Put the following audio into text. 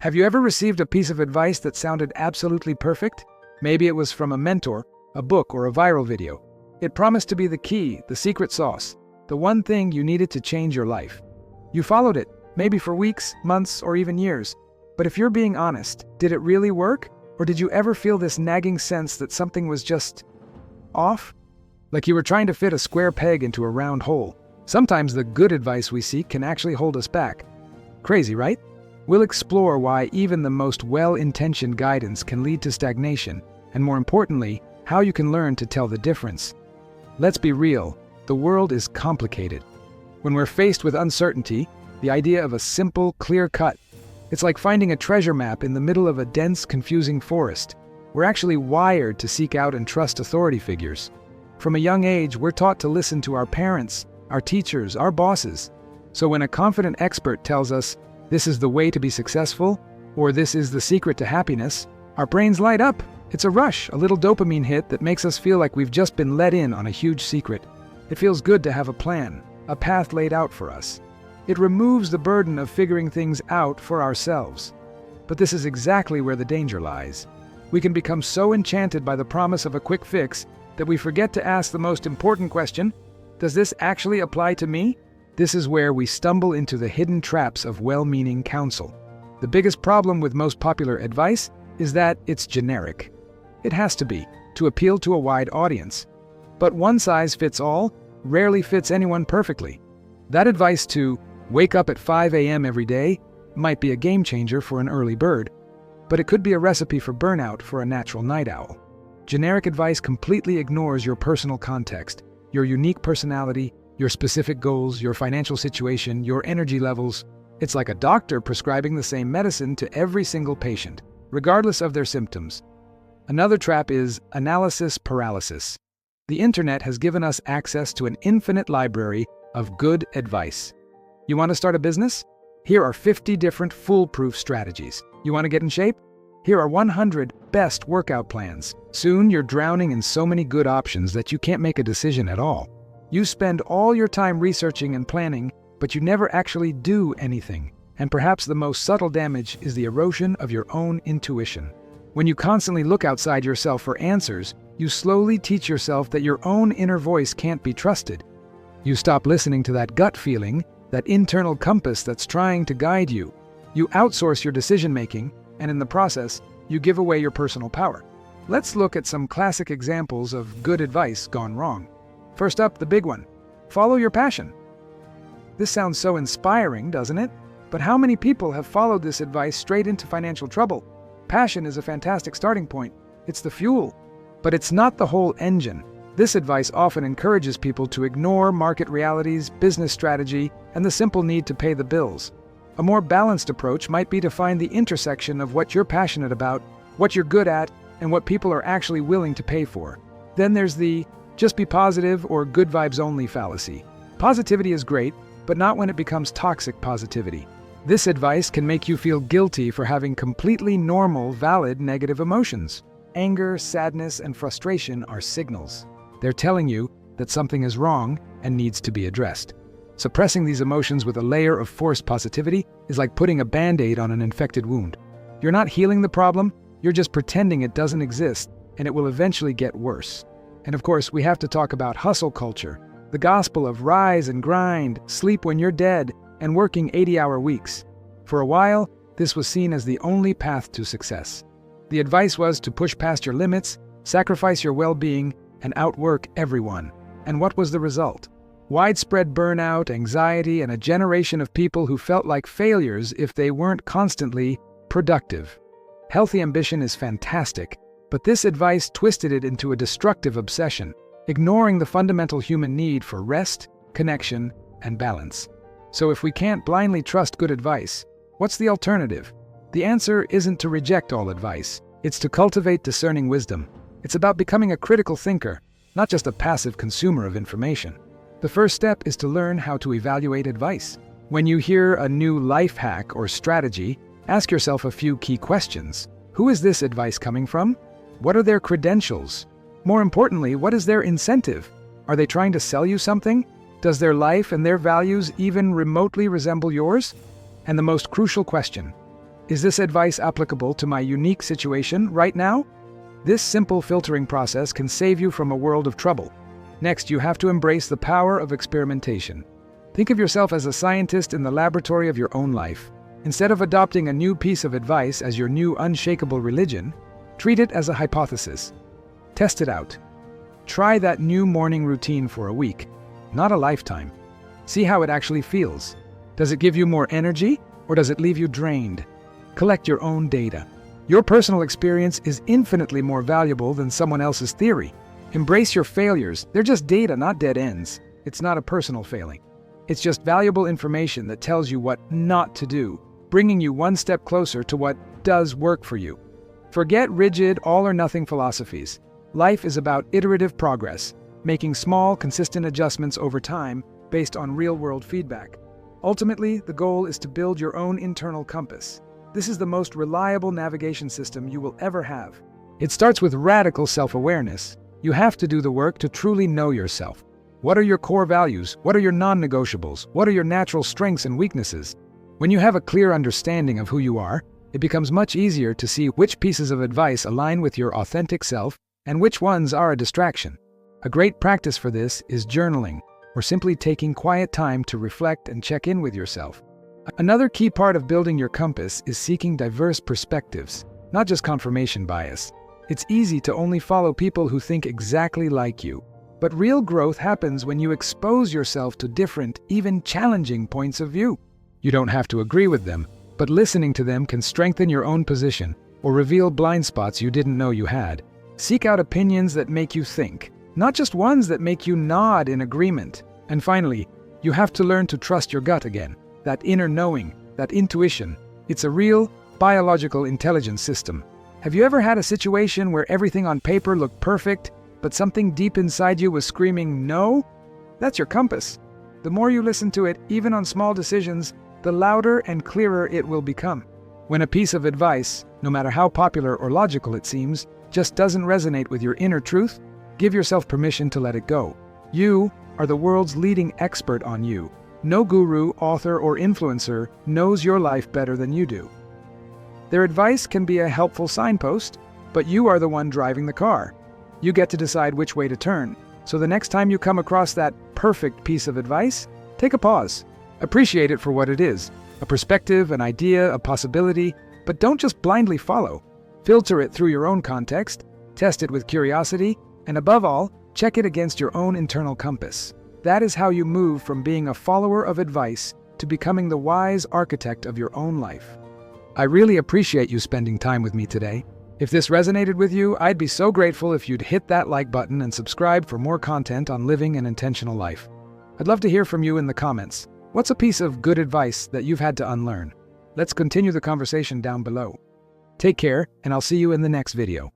Have you ever received a piece of advice that sounded absolutely perfect? Maybe it was from a mentor, a book, or a viral video. It promised to be the key, the secret sauce, the one thing you needed to change your life. You followed it, maybe for weeks, months, or even years. But if you're being honest, did it really work? Or did you ever feel this nagging sense that something was just off? Like you were trying to fit a square peg into a round hole. Sometimes the good advice we seek can actually hold us back. Crazy, right? We'll explore why even the most well-intentioned guidance can lead to stagnation, and more importantly, how you can learn to tell the difference. Let's be real, the world is complicated. When we're faced with uncertainty, the idea of a simple, clear cut, it's like finding a treasure map in the middle of a dense, confusing forest. We're actually wired to seek out and trust authority figures. From a young age, we're taught to listen to our parents, our teachers, our bosses. So when a confident expert tells us, "This is the way to be successful," or "This is the secret to happiness," our brains light up. It's a rush, a little dopamine hit that makes us feel like we've just been let in on a huge secret. It feels good to have a plan, a path laid out for us. It removes the burden of figuring things out for ourselves. But this is exactly where the danger lies. We can become so enchanted by the promise of a quick fix that we forget to ask the most important question: does this actually apply to me? This is where we stumble into the hidden traps of well-meaning counsel. The biggest problem with most popular advice is that it's generic. It has to be, to appeal to a wide audience. But one size fits all rarely fits anyone perfectly. That advice to wake up at 5 a.m. every day might be a game changer for an early bird, but it could be a recipe for burnout for a natural night owl. Generic advice completely ignores your personal context, your unique personality, your specific goals, your financial situation, your energy levels. It's like a doctor prescribing the same medicine to every single patient, regardless of their symptoms. Another trap is analysis paralysis. The internet has given us access to an infinite library of good advice. You want to start a business? Here are 50 different foolproof strategies. You want to get in shape? Here are 100 best workout plans. Soon you're drowning in so many good options that you can't make a decision at all. You spend all your time researching and planning, but you never actually do anything. And perhaps the most subtle damage is the erosion of your own intuition. When you constantly look outside yourself for answers, you slowly teach yourself that your own inner voice can't be trusted. You stop listening to that gut feeling, that internal compass that's trying to guide you. You outsource your decision-making, and in the process, you give away your personal power. Let's look at some classic examples of good advice gone wrong. First up, the big one. Follow your passion. This sounds so inspiring, doesn't it? But how many people have followed this advice straight into financial trouble? Passion is a fantastic starting point. It's the fuel. But it's not the whole engine. This advice often encourages people to ignore market realities, business strategy, and the simple need to pay the bills. A more balanced approach might be to find the intersection of what you're passionate about, what you're good at, and what people are actually willing to pay for. Then there's the just be positive or good vibes only fallacy. Positivity is great, but not when it becomes toxic positivity. This advice can make you feel guilty for having completely normal, valid negative emotions. Anger, sadness, and frustration are signals. They're telling you that something is wrong and needs to be addressed. Suppressing these emotions with a layer of forced positivity is like putting a band-aid on an infected wound. You're not healing the problem, you're just pretending it doesn't exist, and it will eventually get worse. And of course, we have to talk about hustle culture, the gospel of rise and grind, sleep when you're dead, and working 80-hour weeks. For a while, this was seen as the only path to success. The advice was to push past your limits, sacrifice your well-being, and outwork everyone. And what was the result? Widespread burnout, anxiety, and a generation of people who felt like failures if they weren't constantly productive. Healthy ambition is fantastic, but this advice twisted it into a destructive obsession, ignoring the fundamental human need for rest, connection, and balance. So if we can't blindly trust good advice, what's the alternative? The answer isn't to reject all advice. It's to cultivate discerning wisdom. It's about becoming a critical thinker, not just a passive consumer of information. The first step is to learn how to evaluate advice. When you hear a new life hack or strategy, ask yourself a few key questions. Who is this advice coming from? What are their credentials? More importantly, what is their incentive? Are they trying to sell you something? Does their life and their values even remotely resemble yours? And the most crucial question, Is this advice applicable to my unique situation right now? This simple filtering process can save you from a world of trouble. Next, you have to embrace the power of experimentation. Think of yourself as a scientist in the laboratory of your own life. Instead of adopting a new piece of advice as your new unshakable religion, treat it as a hypothesis. Test it out. Try that new morning routine for a week, not a lifetime. See how it actually feels. Does it give you more energy, or does it leave you drained? Collect your own data. Your personal experience is infinitely more valuable than someone else's theory. Embrace your failures. They're just data, not dead ends. It's not a personal failing. It's just valuable information that tells you what not to do, bringing you one step closer to what does work for you. Forget rigid, all-or-nothing philosophies. Life is about iterative progress, making small, consistent adjustments over time based on real-world feedback. Ultimately, the goal is to build your own internal compass. This is the most reliable navigation system you will ever have. It starts with radical self-awareness. You have to do the work to truly know yourself. What are your core values? What are your non-negotiables? What are your natural strengths and weaknesses? When you have a clear understanding of who you are, it becomes much easier to see which pieces of advice align with your authentic self and which ones are a distraction. A great practice for this is journaling, or simply taking quiet time to reflect and check in with yourself. Another key part of building your compass is seeking diverse perspectives, not just confirmation bias. It's easy to only follow people who think exactly like you. But real growth happens when you expose yourself to different, even challenging points of view. You don't have to agree with them, but listening to them can strengthen your own position or reveal blind spots you didn't know you had. Seek out opinions that make you think, not just ones that make you nod in agreement. And finally, you have to learn to trust your gut again. That inner knowing, that intuition, it's a real, biological intelligence system. Have you ever had a situation where everything on paper looked perfect, but something deep inside you was screaming no? That's your compass. The more you listen to it, even on small decisions, the louder and clearer it will become. When a piece of advice, no matter how popular or logical it seems, just doesn't resonate with your inner truth, give yourself permission to let it go. You are the world's leading expert on you. No guru, author, or influencer knows your life better than you do. Their advice can be a helpful signpost, but you are the one driving the car. You get to decide which way to turn. So the next time you come across that perfect piece of advice, take a pause. Appreciate it for what it is, a perspective, an idea, a possibility, but don't just blindly follow. Filter it through your own context, test it with curiosity, and above all, check it against your own internal compass. That is how you move from being a follower of advice to becoming the wise architect of your own life. I really appreciate you spending time with me today. If this resonated with you, I'd be so grateful if you'd hit that like button and subscribe for more content on living an intentional life. I'd love to hear from you in the comments. What's a piece of good advice that you've had to unlearn? Let's continue the conversation down below. Take care, and I'll see you in the next video.